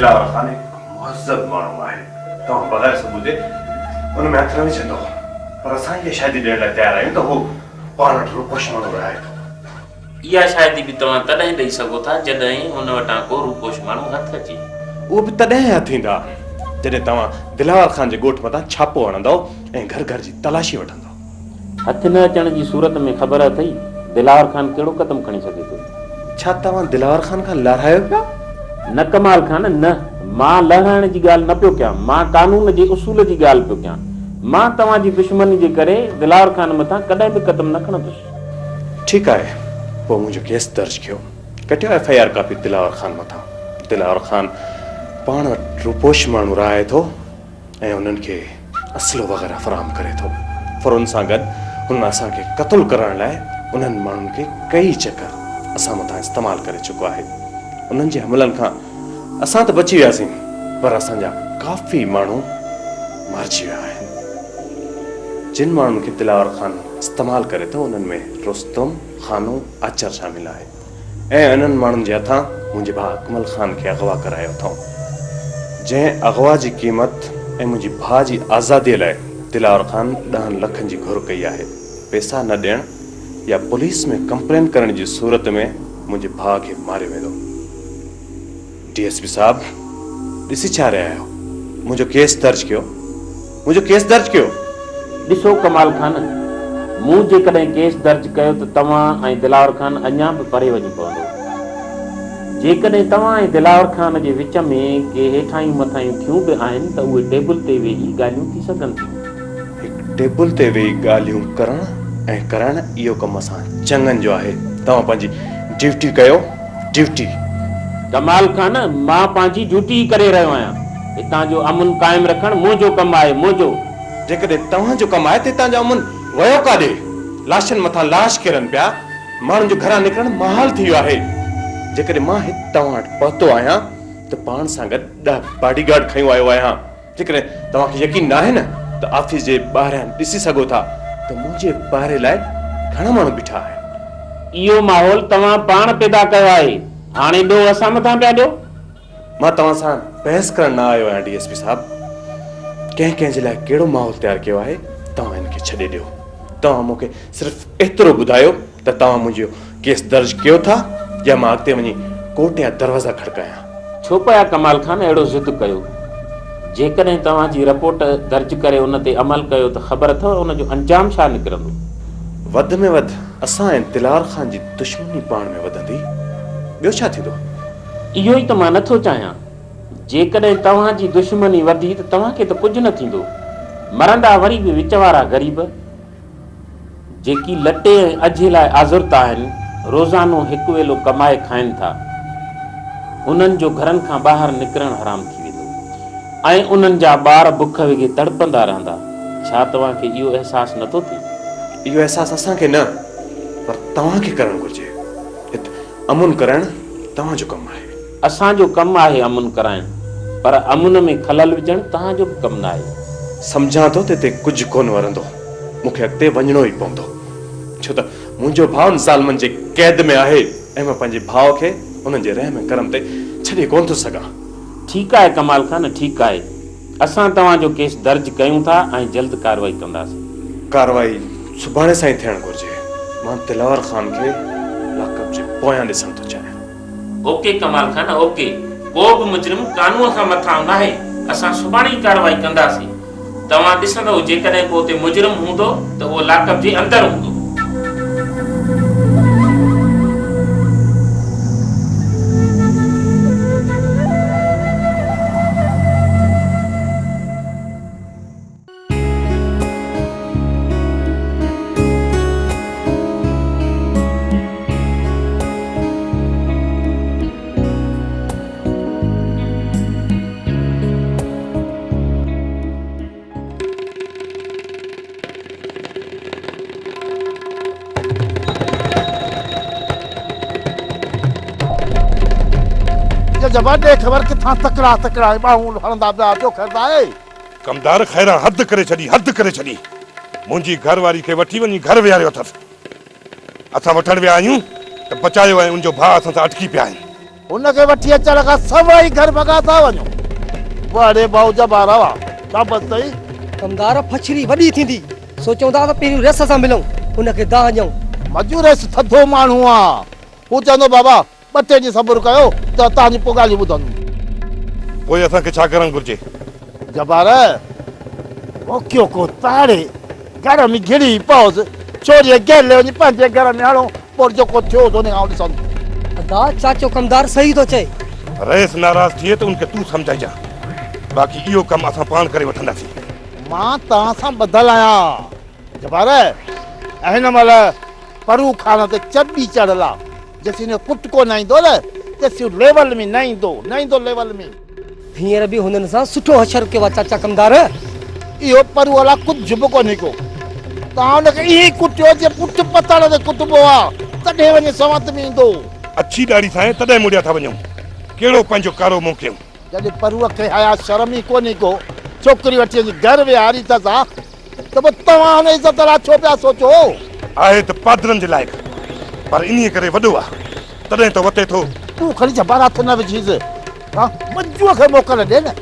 दिलावर खान एक मुहज़्ज़ब माण्हू आहे। तव्हां बग़ैर सबूते उन में हथ न विझंदो, पर असां इहा शादी ॾियण लाइ तयारु आहियूं त हू पाण वटि रूपोश माण्हू रहाए थो। इहा शादी बि तव्हां तॾहिं ॾेई सघो था जॾहिं हुन वटां को रूपोश माण्हू हथ अचे। उहो बि तॾहिं हथ ईंदा जॾहिं तव्हां दिलावर खान जे ॻोठ मथां छापो हणंदव ऐं घर घर जी तलाशी वठंदव। हथ न अचण जी सूरत में ख़बर अथई दिलावर खान कहिड़ो क़दम खणी सघे थो। छा तव्हां दिलावर खान खां लारायो पिया? न कमाल खान न, मां लड़ाइण जी ॻाल्हि न पियो कयां, मां कानून जे उसूल जी ॻाल्हि पियो कयां। मां तव्हांजी दुश्मनी जे करे दिलावर खान मथां कॾहिं बि क़दम न खणंदुसि। ठीकु आहे, पोइ मुंहिंजो केस दर्ज कयो, कटियो FIR कापी दिलावर खान मथां। दिलावर खान पाण वटि रूपोश माण्हू रहाए थो ऐं उन्हनि खे असलो वग़ैरह फ़राहम करे थो। पर उन सां गॾु हुन असांखे क़तलु करण लाइ उन्हनि माण्हुनि खे कई चकर असां मथां इस्तेमालु करे चुको आहे। उन्हनि जे हमलनि खां असां त बची वियासीं, पर असांजा काफ़ी माण्हू मरिजी विया आहिनि। जिन माण्हुनि खे दिलावर खान इस्तेमालु करे थो उन्हनि में रुस्तम, खानू, आचर शामिल आहे ऐं इन्हनि माण्हुनि जे हथां मुंहिंजे भाउ अकमल खान खे अगवा करायो अथऊं, जंहिं अगवा जी क़ीमत ऐं मुंहिंजे भाउ जी आज़ादीअ लाइ दिलावर खान 10 लखनि जी घुर कई आहे। पैसा न ॾियण या पुलिस में कंप्लेन करण जी सूरत में मुंहिंजे भाउ खे मारियो वेंदो। DSP साहब ॾिसी छा रहिया आहियो? मुंहिंजो केस दर्ज कयो, मुंहिंजो केस दर्ज कयो। ॾिसो कमाल खान, मूं जेकॾहिं केस दर्ज कयो त तव्हां ऐं दिलावर खान अञा बि परे वञी पवंदो। जेकॾहिं तव्हां ऐं दिलावर खान जे विच में के हेठायूं मथायूं थियूं बि आहिनि त उहे टेबल ते वेही ॻाल्हियूं थी सघनि थियूं। हिकु टेबल ते वेही ॻाल्हियूं करणु ऐं करणु इहो कमु असां चङनि जो आहे। तव्हां पंहिंजी ड्यूटी कयो, ड्यूटी। कमाल खान, मां पंहिंजी ड्यूटी करे रहियो आहियां। हितां जो अमन क़ाइमु रखणु मुंहिंजो कमु आहे, मुंहिंजो। जेकॾहिं तव्हांजो कमु आहे त हितां जो अमन वियो काॾे? लाशनि मथां लाश किरनि पिया, माण्हुनि जो घरां निकिरणु महाल थी वियो आहे। जेकॾहिं मां हिते तव्हां वटि पहुतो आहियां त पाण सां गॾु 10 बॉडीगार्ड खयूं आयो आहियां। जेकॾहिं तव्हांखे यकीन न आहे न त ऑफिस जे ॿाहिरां ॾिसी सघो था त मुंहिंजे ॿाहिरे लाइ घणा माण्हू बीठा आहिनि। इहो माहौल तव्हां पाण पैदा कयो आहे, हाणे ॾोह असां मथां पिया ॾियो। मां तव्हां सां बहस करण न आयो आहियां DSP साहब। कंहिं जे लाइ कहिड़ो माहौल तयारु कयो आहे तव्हां हिन खे छॾे ॾियो। तव्हां मूंखे सिर्फ़ु एतिरो ॿुधायो त तव्हां मुंहिंजो केस दर्ज कयो था या मां अॻिते वञी कोर्ट या दरवाज़ा खड़कायां। छो पिया कमाल खान अहिड़ो ज़िद कयो? जेकॾहिं तव्हांजी रिपोर्ट दर्ज करे उन ते अमल कयो त ख़बर अथव उनजो अंजाम छा निकिरंदो। वधि में वधि असां ऐं दिलावर खान जी दुश्मनी पाण में वधंदी, ॿियो छा थींदो? इहो ई त मां नथो चाहियां। जेकॾहिं तव्हांजी दुश्मनी वधी त तव्हांखे त कुझु न थींदो। मरंदा वरी बि विच वारा ग़रीब जेकी लटे ऐं अझे लाइ आज़ुर्ता आहिनि, रोज़ानो हिकु वेलो कमाए खाइनि था। उन्हनि जो घरनि खां ॿाहिरि निकिरणु हराम थी वेंदो ऐं उन्हनि जा ॿार बुख वेगे तड़पंदा रहंदा। छा तव्हांखे इहो अहसासु नथो थिए? इहो अहसासु असांखे न, पर तव्हांखे करणु घुर्जे। हिते अमुन करणु तव्हांजो कमु आहे। असांजो कमु आहे अमुन कराइणु, पर अमुन में खलल विझणु तव्हांजो बि कमु न आहे। सम्झां थो त हिते कुझु कोन वरंदो, मूंखे अॻिते वञिणो ई पवंदो, छो त मुंहिंजो भाउ ज़ालमनि जे क़ैद में आहे ऐं मां पंहिंजे भाउ खे उन्हनि जे रहम करम ते छॾे कोन थो सघां। ठीकु आहे कमाल खान, ठीकु आहे। असां तव्हांजो केस दर्ज कयूं था ऐं जल्द कार्रवाई कंदासीं। कार्रवाई सुभाणे सां ई थियणु घुर्जे। मां दिलावर खान खे लाकअप जे पोयां ॾिसणु थो चाहियां। ओके कमाल खान, ओके। को बि मुजरिम कानून खां मथां न आहे। असां सुभाणे ई कार्रवाई कंदासीं। तव्हां ॾिसंदव जेकॾहिं को हुते मुजरिम हूंदो त उहो लाकअप जे अंदरि हूंदो। जबान दे खबर किथां तकड़ा बाहू हणंदा पिया जो करदा आहे। कमदार खैरा हद करे छड़ी मुंहिंजी घरवारी खे वठी वञी घर विहारियो अथसि। असां वठण विया आहियूं त बचायो ऐं उनजो भाउ असां सां अटकी पिया आहिनि। उनखे वठी अचण खां सवाई घर भॻा था वञो। बड़े भाऊ जबारा वा शाबाश तई। कमदार फछरी वॾी थींदी सोचूं था त पहिरियों रस सां मिलूं उनखे दाह ॾियूं। मजूरेस थधो माण्हू आहे। हू चवंदो बाबा 2 टे ॾींहं सब्र कयो त तव्हांजी पोइ ॻाल्हियूं ॿुधंदुमि। पोइ असांखे छा करणु घुरिजे? जबार ओकियो को ताड़े घर में घिरी पओसि छोरीअ गेले वञी पंहिंजे घर में हणो पोइ जेको थियो हुन खां ॾिसंदुमि। अदा चाचो कमदार सही थो चए। रईस नाराज़ थिए त उनखे तूं सम्झाइजां, बाक़ी इहो कमु असां पाण करे वठंदासीं। मां तव्हां सां ॿधल आहियां जबार। हिन महिल परू खान ते चॿी चढ़ियल आहे। जेसीं हिन कुटको न ईंदो न तेसीं लेवल में न ईंदो लेवल में। हींअर बि हुननि सां सुठो हशर कयो आहे चाचा कमदार। इहो परू वाला कुझु बि कोन्हे को। तव्हां हुनखे ईअं ई कुटियो जे पुट पतड़ ते कुटबो आहे तॾहिं वञी सवत में ईंदो। अछी ॾाढ़ी सां तॾहिं मुड़िया था वञूं। कहिड़ो पंहिंजो कारो मोकिलियूं? जॾहिं परूअ खे हया शर्म ई कोन्हे को छोकिरी वठी वञी घर विहारी था त पोइ तव्हां हुन इज़त लाइ छो पिया सोचो? आहे त पादरनि जे लाइक़ु, पर इन्हीअ करे वॾो आहे तॾहिं त वते थो। तूं खणी जबार हथ न विझीसि। हा मंजूअ खे मोकल ॾे न।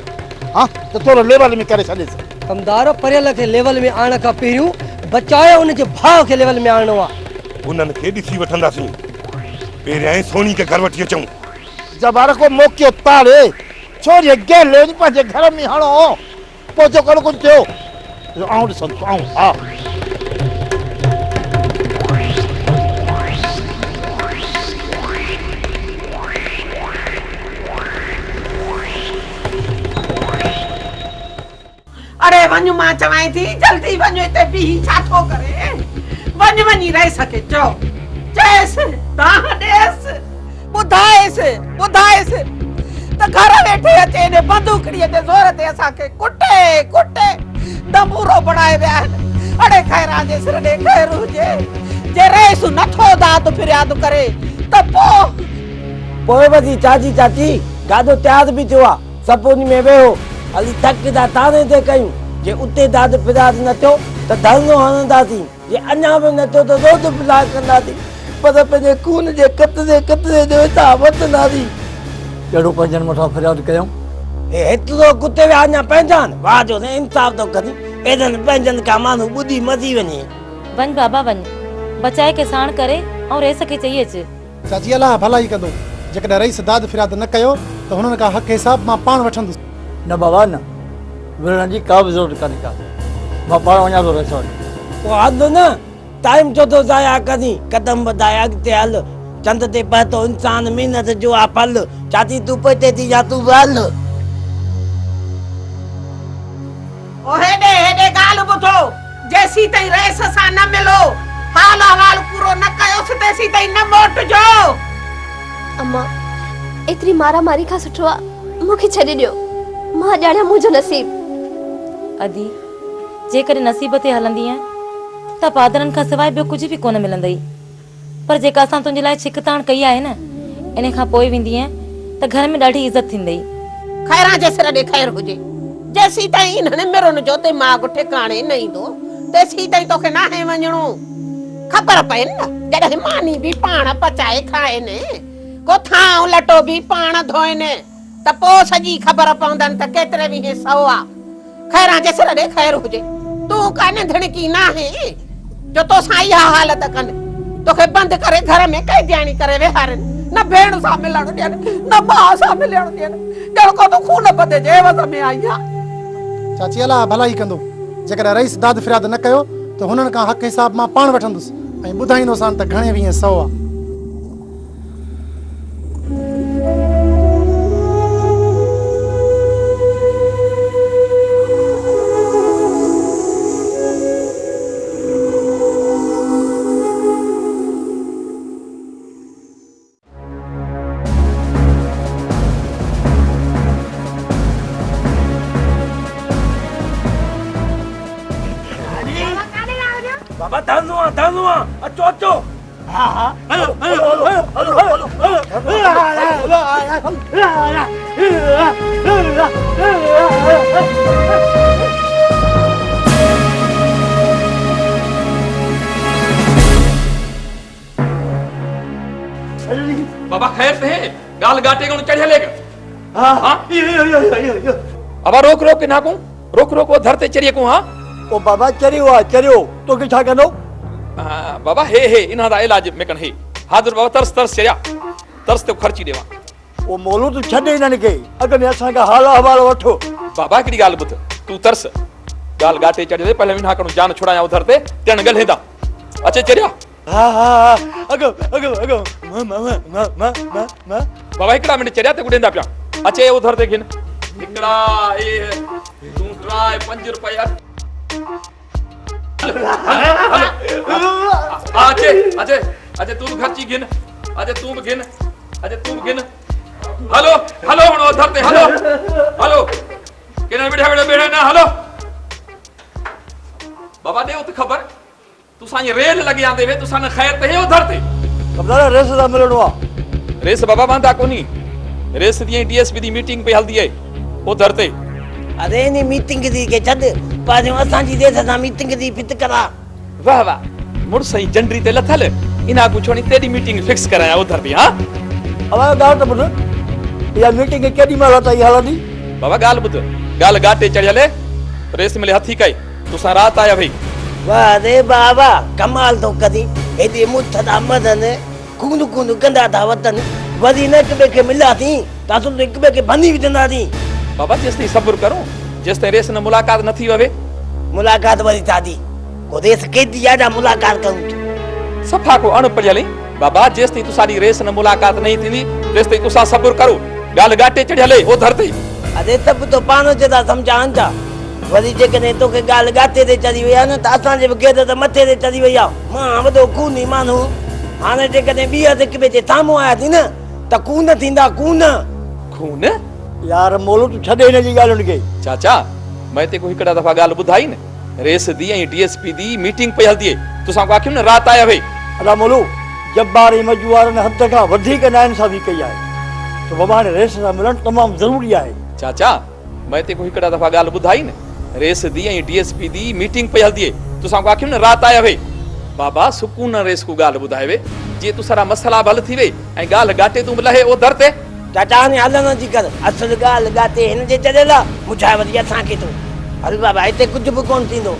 हा त थोरो लेवल में करे छॾेसि। कमदार परियल खे लेवल में आणण खां पहिरियों बचाए उनजे भाउ खे लेवल में आणणो आहे। उन्हनि खे ॾिसी वठंदासीं। पहिरियां ई सोनी खे घर वठी अचूं। जबार को मोकियो ताड़े छोरीअ गेले वञी पंहिंजे घर में हणो पोइ जेको कुझु थियो आऊं ॾिसंदुसि आऊं। हा अरे वञ मां चवां थी जल्दी वञ हिते बीह छा थो करे। वञ वञी रही सके चओ चएसि तव्हां ॾेसि ॿुधाएसि त घर वेठे अचे ने बंदूकड़ीअ ते ज़ोर ते असांखे कुटे दमूरो बणाए विया आहिनि। अड़े खैरा जे सिर ॾे खैर हुजे जे रेस नथो दाद फिरियाद करे त पोइ बि चाची गादो तयार बि थियो आहे। सभु उन में वेहो हली थकदा ताने ते कयूं। जे उते दाद फिराद न थियो त धरनो हणंदासीं। जे अञा बि न थियो त रोज़ फिराद कंदासीं। पर पंहिंजे खून जे कतरे जो हिसाब वठंदासीं। कहिड़ो पंहिंजनि मथां फिरियाद कयूं? हेतिरो कुते विया अञा पंहिंजा वाह जो न इंसाफ़ थो करी एॾनि पंहिंजनि खां माण्हू ॿुधी मची वञे। वञ बाबा वञ बचाए खे साण करे ऐं रेस खे चई अच। चाची अलाह भलाई कंदो। जेकॾहिं रईस दाद फिराद न कयो त हुननि खां हक़ हिसाब मां पाण वठंदुसि। न बाबा न, विढ़ण जी का बि ज़रूरत कान्हे का। मां पाण वञा थो रेस वटि। पोइ हद न टाइम छो थो ज़ाया करी। कदम वधाए अॻिते हल। चंद ते पहुतो इंसान महिनत जो आहे फल। चाची तूं पोइते थी या तूं हल। ओ हेॾे ॻाल्हि ॿुधो जेसीं ताईं रेस सां न मिलो हाल अहवाल पूरो न कयोसि तेसीं ताईं न मोटिजो। अम्मा एतिरी मारा मारी खां सुठो आहे मूंखे छॾे ॾियो। मां ॼाणिया मुंहिंजो नसीब। अदी जेकॾहिं नसीब ते हलंदी आहीं त पादरनि खां सवाइ ॿियो कुझु बि कोन मिलंदई। पर जेका असां तुंहिंजे लाइ छिकताण कई आहे न इन खां पोइ वेंदी आहीं त घर में ॾाढी इज़त थींदई। खैरा जे सिर ॾे खैर हुजे जेसीं ताईं इन्हनि मिरुन जो दिमाग़ ठिकाणे न ईंदो तेसीं ताईं तोखे नाहे वञणो। ख़बर पए न जॾहिं मानी बि पाण पचाए खाए न को थां लटो बि पाण धोए न त पोइ सॼी ख़बर पवंदनि त केतिरे वीह सौ आहे। खैरा जे सिर ॾे खैर हुजे तूं कान धणकी नाहे जो तोसां इहा हालत कनि। तोखे बंदि करे घर में कैदियाणी करे वेहारनि। न भेण सां मिलण ॾियनि न माउ सां मिलण ॾियनि। ॼण को तूं खून बदे जे एवज़ में आई आहे। चाची अलाह भलाई कंदो। जेकॾहिं रईस दाद फिराद न कयो त हुननि खां हक़ हिसाब मां पाण वठंदुसि ऐं ॿुधाईंदोसांनि त घणे वीह सौ आहे। बाबा धनुआ अचो अचो। बाबा खैर थे? गाल गाटे को चढ़े लेगा। हाँ हाँ यो अब रोक रोक के ना को रोक रोक वो धरते चढ़िए को। हाँ ओ बाबा चरियो तो के छा कंदो बाबा हे इन्हा दा इलाज में कन हे हाजिर बाबा तरस तरस चढ़िया तरस ते खर्ची देवा। ओ मोलू तू छडे इन्हनि खे अगने असां का हाल अहवाल वठो। बाबा हिकिड़ी ॻाल्हि ॿुध तूं तरस गाल गाटे चढ़े पहले इन्हा कणो जान छुड़ाया उधर ते तेन ॻाल्हिंदा अचे चढ़िया। हाँ अगो बाबा हिकिड़ा मिनट चढ़िया ते गुडेंदा पिया अचे उधर ते घिन हिकिड़ा तूं ट्राए 5 रुपया अचे तू खर्ची घिन अचे तू भी घिन हेलो हेलो हुन उधर ते हेलो केना बेठा ना हेलो बाबा दे उत खबर तुसा ये रेल लगी आंदे वे तुसा न खैर ते उधर ते कबदार रेस दा मिलणो आ रेस बाबा बांधा कोनी रेस दी डीएसपी दी मीटिंग पे हल्दी है उधर ते। अरे नी मीटिंग दी के छद पाजो असां जी देस दा मीटिंग दी फिट करा। वाह वाह मुड़ सही जंडरी ते लथल इना को छोनी तेरी मीटिंग फिक्स कराया उधर भी। हां अब गाल त बुध या मीटिंग केडी माला ताई हलदी बाबा गाल बुध गाल गाटे चढ़ले रेस मिले हथी कई तुसा रात आया भाई। वाह रे बाबा कमाल तो कदी एदी मुठ दा मदन कुंदु गंदा दा वतन वदी न के के मिला थी तासु एक बे के बंदी विदना थी। बाबा जेसती सब्र करो जेसते रेस न मुलाकात न थी ववे मुलाकात वरी थादी को देश के दिया जा मुलाकात करूं सफा को अण पजले बाबा जेसती तुसाडी रेस न मुलाकात नहीं थी जेसती तुसा सब्र करो गाल गाटे चढ़ले ओ धरती। अरे तब तो पानो जदा समझान जा वरी जे कने तो के गाल गाते ते चली वया न त असां जे गेद त मथे ते चली वया मां वडो खूनी मानू हाने जे कने बिया ते के जे सामो आया थी न त खून थींदा खून यार मोलू तू छडे इन जी गाल उनके चाचा मैं ते को हिकड़ा दफा गाल बुधाई न रेस दी ए डीएसपी दी मीटिंग पे हल्दी तुसा को आखियो न रात आया भाई। अला मोलू जब्बारी मजुआर ने हद का वधिक ना इंसाफी कई है तो बाबा ने रेस दा मिलन तमाम जरूरी है। चाचा मैं ते को हिकड़ा दफा गाल बुधाई न रेस दी ए डीएसपी दी मीटिंग पे हल्दी तुसा को आखियो न रात आया भाई। बाबा सुकून रेस को गाल बुधाए वे जे तू सारा मसला हल थी वे ए गाल गाटे तू लहे ओ धरते चाचा ने हलन जी कर असल गाल गाते हिन जे चलेला मुझा वरी असां के तो हल बाबा इते कुछ भी कोन थींदो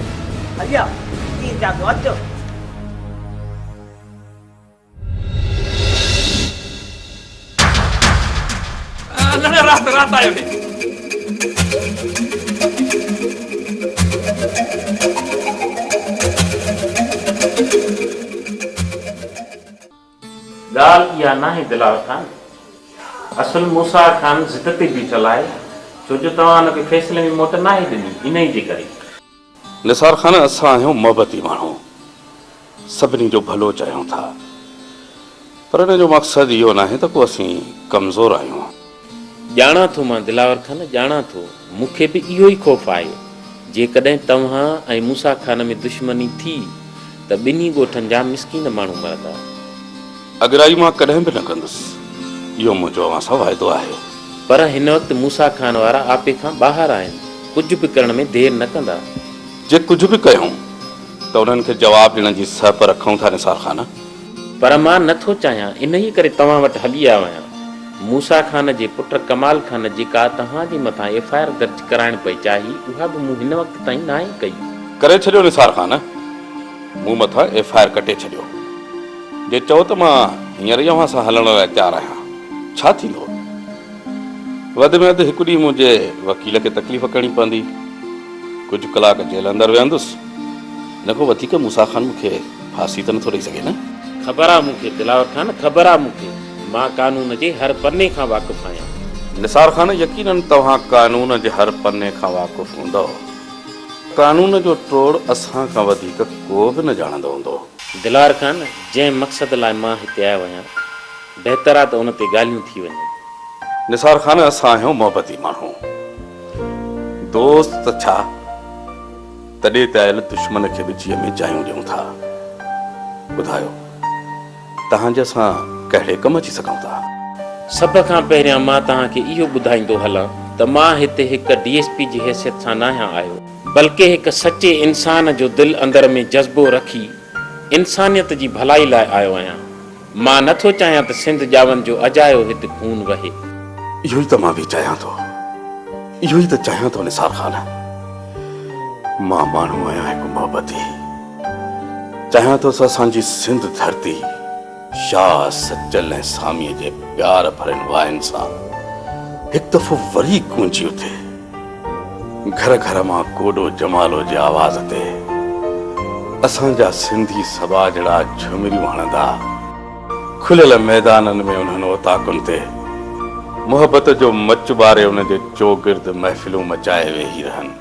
हलिया ई जा तो अचो न रात आयो वे गाल या ना है दिलावर खान असल मूसा खान जिद ते भी चलाए छो जो तव्हां के फैसले में मोट ना ही दिनी इन ही जे करे। निसार खान असां आहियूं मोहबती माण्हू सभिनी जो भलो चाहियूं था पर इन जो मक़सदु इहो नाहे त को असीं कमज़ोर आहियूं। ॼाणा थो मां दिलावर खान ॼाणा थो मूंखे बि इहो ई ख़ौफ़ आहे जेकॾहिं तव्हां ऐं मूसा खान में दुश्मनी थी त ॿिन्ही ॻोठनि जा मिसकीन माण्हू मरंदा। अॻिराई मां कॾहिं बि न कंदुसि इहो मुंहिंजो अव्हां सां वाइदो आहे। पर हिन वक़्तु मूसा खान वारा आपे खां ॿाहिरि आहिनि कुझु बि करण में देरि न कंदा। जे कुझु बि कयूं त उन्हनि खे जवाबु ॾियण जी सह रखूं था निसार खान। पर मां नथो चाहियां इन ई करे तव्हां वटि हली आयो आहियां। मूसा खान जे पुट कमाल खान जेका तव्हांजे मथां एफआईआर दर्ज कराइण पई चाही उहा बि मूं हिन वक़्तु ताईं न आहे कई। करे छॾियो निसार खान मूं मथां एफआईआर कटे छॾियो। जे चओ त मां हींअर ई अव्हां सां हलण लाइ तयारु आहियां छा थींदो? वधि में वधि हिकु ॾींहुं मुंहिंजे वकील खे तकलीफ़ करणी पवंदी कुझु कलाक जेल अंदरि वेहंदुसि इन खां वधीक मूसा खान मूंखे फांसी त नथो ॾेई सघे न। ख़बर आहे मूंखे दिलावर खान ख़बर आहे मूंखे मां कानून जे हर पन्ने खां वाक़ुफ़ु आहियां। निसार खान यकीनन तव्हां कानून जे हर पन्ने खां वाक़ुफ़ु हूंदव। कानून जो टोड़ असां खां वधीक को बि न ॼाणंदो हूंदो। दिलावर खान जंहिं मक़सद लाइ मां हिते आयो आहियां बहितर आहे त उन ते ॻाल्हियूं थी वञनि। निसार खान असां आहियूं मोहबती माण्हू दोस्त छा तॾहिं त आयल दुश्मन खे बि जीअं में जायूं ॾियूं था। ॿुधायो तव्हांजे असां कहिड़े कम अची सघूं था? सभ खां पहिरियां मां तव्हांखे इहो ॿुधाईंदो हलां त मां हिते हिकु डीएसपी जी हैसियत सां न आहियां आयो बल्कि हिकु सचे इंसान जो दिलि अंदर में जज़्बो रखी इंसानियत जी भलाई लाइ आयो आहियां। मां नथो चाहियां त सिंध जावन जो अजायो हिते खून वहे। इहो ई त मां बि चाहियां थो, इहो ई त चाहियां थो निसार ख़ान। मां माण्हू आहियां हिकु मोहबती, चाहियां थो असांजी सिंध धरती शाह सचल ऐं सामीअ जे प्यार भरियल वाइन सां हिकु दफ़ो वरी गूंजी उथे। घर घर मां कोडो जमालो जे आवाज़ ते असांजा सिंधी सभा जड़ा झुमरियूं हणंदा, खुलियल मैदाननि में उन्हनि ओताकुनि ते मोहबत जो मच ॿारे उन जे चौगिर्द महफ़िलूं मचाए वेही रहनि।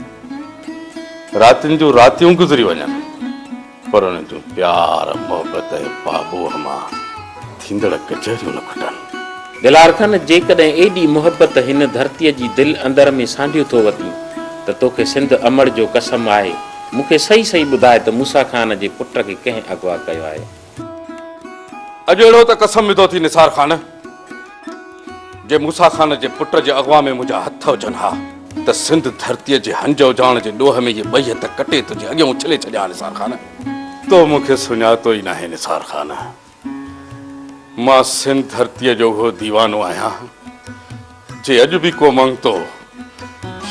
रातियुनि जूं रातियूं गुज़री वञनि, पर उन जूं प्यार मोहबत ऐं पाबोह मां थींदड़ कचहरियूं न खुटनि। दिलार खान, जेकॾहिं एॾी मोहबत हिन धरतीअ जी दिलि अंदर में सांडियूं थो वती त तोखे सिंध अमड़ जो कसम आहे, मूंखे सही सही ॿुधाए त मूसा खान जे पुट खे कंहिं अगवा कयो आहे? अॼु अहिड़ो त कसम विधो थी निसार ख़ान, जे मूसा खान जे पुट जे अगवा में मुंहिंजा हथ हुजनि हा त सिंध धरतीअ जे हंज उजाण जे ॾोह में इहे ॿई हथ कटे तुंहिंजे अॻियां उछले छॾिया। निसार ख़ान, तो मूंखे सुञातो ई नाहे। निसार ख़ान, मां सिंध धरतीअ जो उहो दीवानो आहियां जे अॼु बि को मंगतो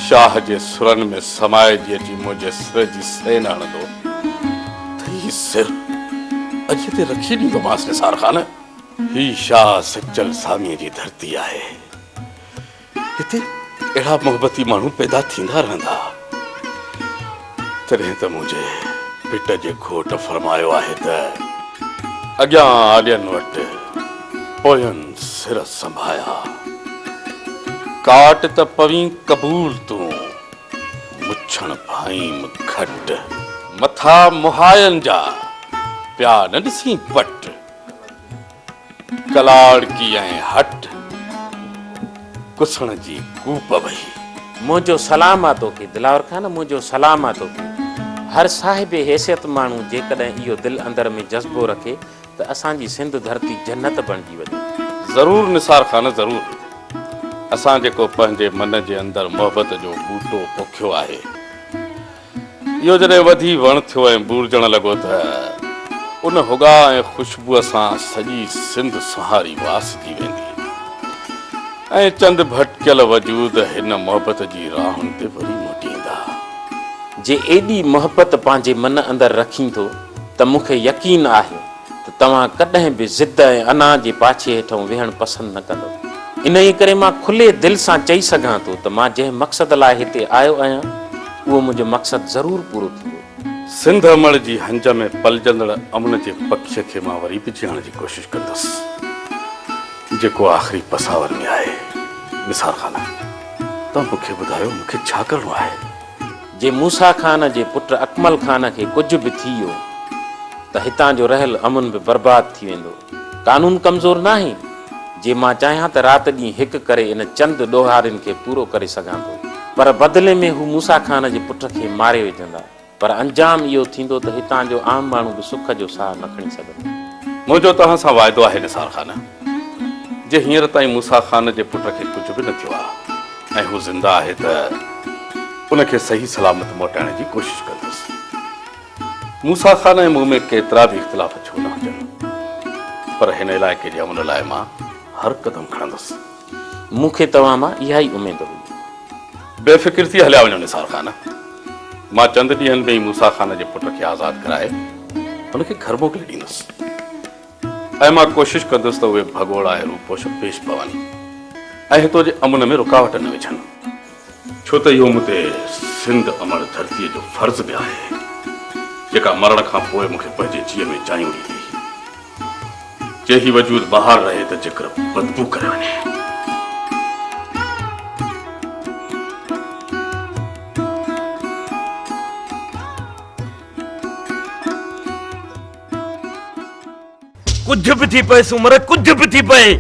शाह जे सुरनि में समाइजी अची मुंहिंजे सिर जी सेन हणंदो त ही सिर अॼु ते रखी ॾींदोमांसि। निसार ख़ान, ही शाह सचल सामीअ जी धरती आहे, हिते अहिड़ा मोहबती माण्हू पैदा थींदा रहंदा। तॾहिं त मुंहिंजे पिट जे घोट फरमायो आहे त अॻियां आलियनि वटि पोयनि सिर संभाया, काट त पवी कबूल तूं, मुछण भाईम घट, मथा मुहायन जा प्या न ॾिसी पट, कलाड़की ऐं हट, कुसण जी कूप भई। मुंहिंजो सलाम आहे तोखे दिलावर खान, मुंहिंजो सलाम आहे तोखे। हर साहिब हैसियत माण्हू जेकॾहिं इहो दिलि अंदर में जज़्बो रखे त असांजी सिंध धरती जन्नत बणिजी वञे। ज़रूर निसार ख़ान, ज़रूर। असां जेको पंहिंजे मन जे अंदर मोहबत जो बूटो पोखियो आहे, इहो जॾहिं वधी वण थियो ऐं बूरजण लॻो त उन हुगा ऐं ख़ुशबूअ सां सॼी सिंध सुहारी वासजी वेंदी ऐं चंद भटकियल वजूद हिन मोहबत जी राहुनि ते वरी मोटींदा। जे एॾी मोहबत पंहिंजे मन अंदर रखी थो त मूंखे यकीन आहे त तव्हां कॾहिं बि ज़िद ऐं अना जे पाछे हेठों वेहणु पसंदि न कंदो। इन ई करे मां खुले दिलि सां चई सघां थो त मां जंहिं मक़सद लाइ हिते आयो आहियां उहो मुंहिंजो मक़सदु ज़रूरु पूरो थींदो। सिंध अमड़ जी हंज में पलजंदड़ अमन जे पक्ष खे मां वरी बि जीअण जी कोशिशि कंदुसि, जेको आख़िरी पसावर में आहे। निसार ख़ान, तव्हां मूंखे ॿुधायो मूंखे छा करिणो आहे? जे मूसा खान जे पुट अकमल खान खे कुझु बि थी वियो त हितां जो रहियल अमन बि बर्बाद थी वेंदो। कानून कमज़ोर न आहे। जे मां चाहियां त राति ॾींहुं हिकु करे इन चंद ॾोहारियुनि खे पूरो करे सघां थो, पर बदिले में हू मूसा खान जे पुट खे मारे विझंदा। पर अंजाम इहो थींदो त हितां जो आम माण्हू बि सुख जो साह न खणी सघंदो। मुंहिंजो तव्हां सां वाइदो आहे निसार ख़ान, जे हींअर ताईं मूसा खान जे पुट खे कुझु बि न थियो आहे ऐं हू ज़िंदा आहे त उनखे सही सलामत मोटाइण जी कोशिशि कंदुसि। मूसा खान ऐं मूं में केतिरा बि इख़्तिलाफ़ छो न हुजनि, पर हिन इलाइक़े जे अमन लाइ मां हर क़दम खणंदुसि। मूंखे तव्हां मां इहा ई उमेद हुई। बेफ़िक्र थी हलिया वञो निसार ख़ान, मां चंद ॾींहंनि में ई मूसा खान जे पुट खे आज़ादु कराए हुनखे घर मोकिले ॾींदुसि ऐं मां कोशिशि कंदुसि त उहे भगोड़ा ऐं रूपोश पेश पवनि ऐं हितो जे अमन में रुकावट न विझनि, छो त इहो मूं ते सिंध अमड़ धरतीअ जो फर्ज़ बि आहे जेका मरण खां पोइ मूंखे पंहिंजे जीअ में चाहियूं ॾींदी। जे ही वजूद ॿाहिरि रहे त जिक्र बदबू करे वञे। कुछ भी थी पए सुमर, कुछ भी थी पए,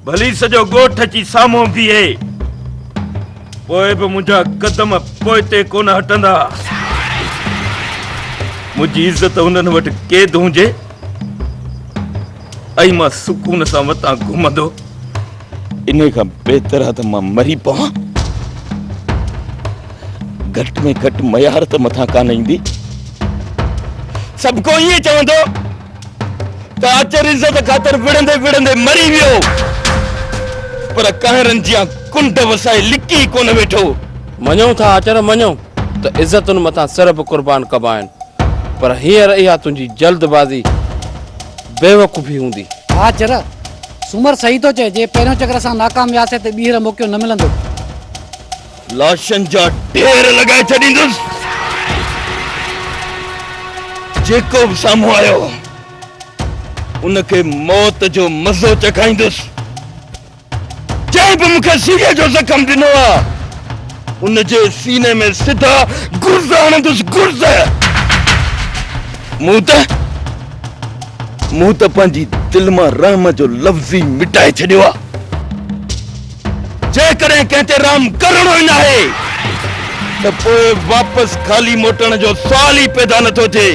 भली सॼो ॻोठ अची साम्हूं बीहे, पोइ बि मुंहिंजा कदम पोइते कोन हटंदा। मुंहिंजी इज़त हुननि वटि क़ैद हुजे ऐं मां सुकून सां वतां घुमंदो, इन खां बहितर आहे त मां मरी पवां। घटि में घटि मयार त मथां कान ईंदी। सभु को इहे चवंदो त अचर इज़त ख़ातिर विढ़ंदे विढ़ंदे मरी वियो, पर कहरनि जियां कुंड वसाए लिकी कोन वेठो। मञूं था अचर मञूं त इज़तुनि मथां सिर बि क़ुर्बान कबा आहिनि, पर हींअर इहा तुंहिंजी जल्दबाज़ी बेवकूफ़ी हूंदी। हा चर सुमर सही तो चए, जे पहिरियों चक्कर असां नाकाम वियासीं त ॿीहर मौक़ो न मिलंदो। लाशनि जा ढेर लॻाए छॾींदुसि, जेको बि साम्हूं आयो उनखे मौत जो मज़ो चखाईंदुसि। जंहिं बि मूंखे सीने जो ज़ख़्म ॾिनो आहे उनजे सीने में सिधा गुर्ज़ हणंदुसि, गुर्ज़। मूं त पंहिंजी दिलि मां रहम जो लफ़्ज़ ई मिटाए छॾियो आहे। जेकॾहिं कंहिं ते रहम करणो ई नाहे त पोइ वापसि खाली मोटण जो सुवाल ई पैदा नथो थिए।